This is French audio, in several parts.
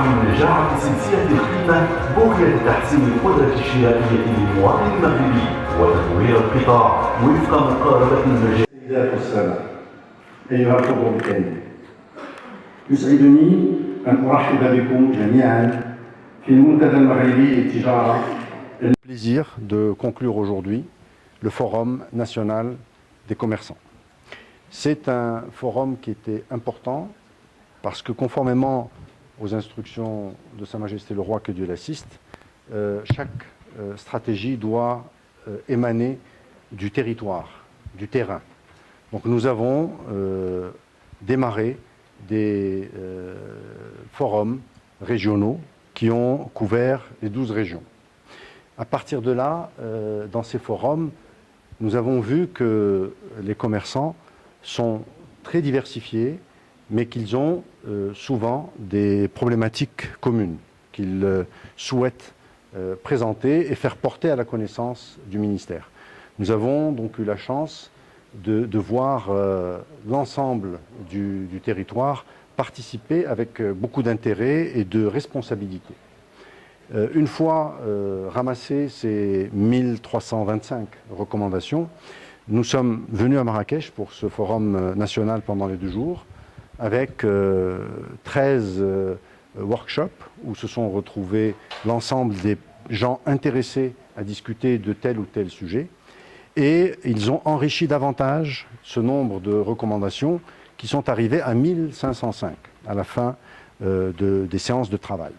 دعم النجاح في سلسلة القيمة بغية تحسين القدرة الشرائية للمواطن المغربي وتطوير القطاع وفق مقاربة المجال. السيدات والسادة، أيها الحضور الكريم، يسعدني أن أرحب بكم جميعا في المنتدى المغربي للتجارة. Le plaisir de conclure aujourd'hui le Forum national des commerçants. C'est un forum qui était important parce que conformément aux instructions de Sa Majesté le Roi, que Dieu l'assiste, chaque stratégie doit émaner du territoire, du terrain. Donc nous avons démarré des forums régionaux qui ont couvert les 12 régions. À partir de là, dans ces forums, nous avons vu que les commerçants sont très diversifiés, mais qu'ils ont souvent des problématiques communes qu'ils souhaitent présenter et faire porter à la connaissance du ministère. Nous avons donc eu la chance de voir l'ensemble du territoire participer avec beaucoup d'intérêt et de responsabilité. Une fois ramassées ces 1325 recommandations, nous sommes venus à Marrakech pour ce forum national pendant les 2 jours avec 13 workshops où se sont retrouvés l'ensemble des gens intéressés à discuter de tel ou tel sujet. Et ils ont enrichi davantage ce nombre de recommandations qui sont arrivées à 1505 à la fin des séances de travail.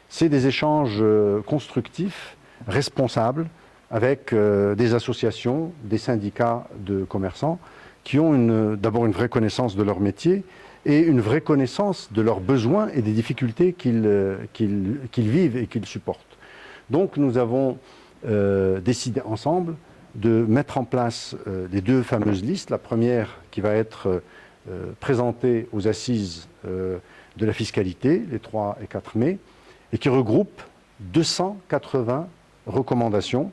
C'est des échanges constructifs, responsables, avec des associations, des syndicats de commerçants qui ont d'abord une vraie connaissance de leur métier et une vraie connaissance de leurs besoins et des difficultés qu'ils vivent et qu'ils supportent. Donc nous avons décidé ensemble de mettre en place les 2 fameuses listes. La première qui va être présentée aux assises de la fiscalité, les 3 et 4 mai, et qui regroupe 280 recommandations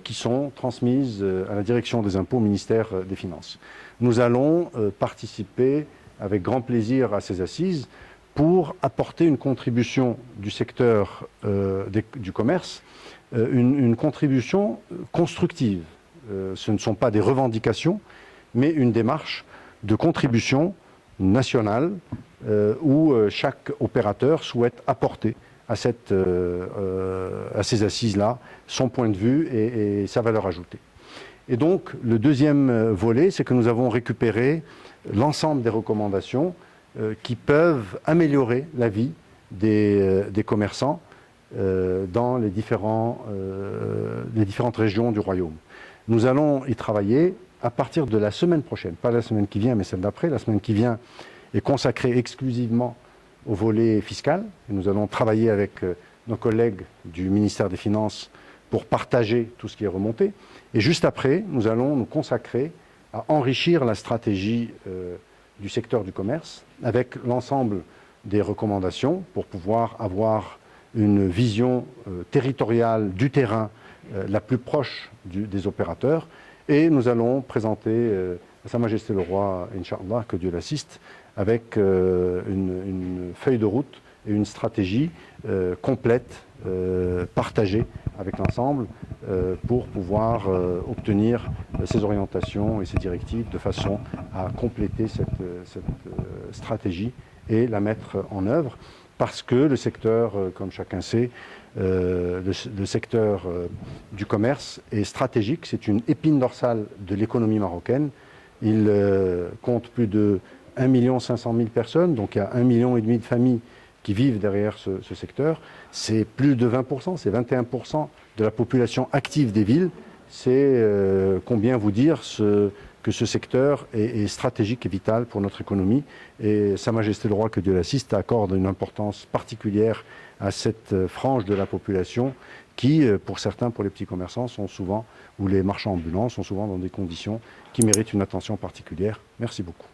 qui sont transmises à la direction des impôts au ministère des Finances. Nous allons participer avec grand plaisir à ces assises pour apporter une contribution du secteur du commerce, une contribution constructive. Ce ne sont pas des revendications, mais une démarche de contribution nationale où chaque opérateur souhaite apporter à ces assises-là son point de vue et sa valeur ajoutée. Et donc, le deuxième volet, c'est que nous avons récupéré l'ensemble des recommandations qui peuvent améliorer la vie des commerçants dans les différentes régions du Royaume. Nous allons y travailler à partir de la semaine prochaine, pas la semaine qui vient, mais celle d'après. La semaine qui vient est consacrée exclusivement au volet fiscal. Et nous allons travailler avec nos collègues du ministère des Finances pour partager tout ce qui est remonté. Et juste après, nous allons nous consacrer à enrichir la stratégie du secteur du commerce avec l'ensemble des recommandations pour pouvoir avoir une vision territoriale du terrain la plus proche des opérateurs. Et nous allons présenter à Sa Majesté le Roi, Inch'Allah, que Dieu l'assiste, avec une feuille de route et une stratégie complète, partagée avec l'ensemble, pour pouvoir obtenir ces orientations et ces directives de façon à compléter cette stratégie et la mettre en œuvre. Parce que le secteur, comme chacun sait, le secteur du commerce est stratégique, c'est une épine dorsale de l'économie marocaine. Il compte plus de 1 500 000 personnes, donc il y a 1,5 million de familles qui vivent derrière ce secteur. C'est plus de 20%, c'est 21% de la population active des villes. C'est combien vous dire que ce secteur est stratégique et vital pour notre économie. Et Sa Majesté le Roi, que Dieu l'assiste, accorde une importance particulière à cette frange de la population qui, pour certains, pour les petits commerçants, sont souvent, ou les marchands ambulants, sont souvent dans des conditions qui méritent une attention particulière. Merci beaucoup.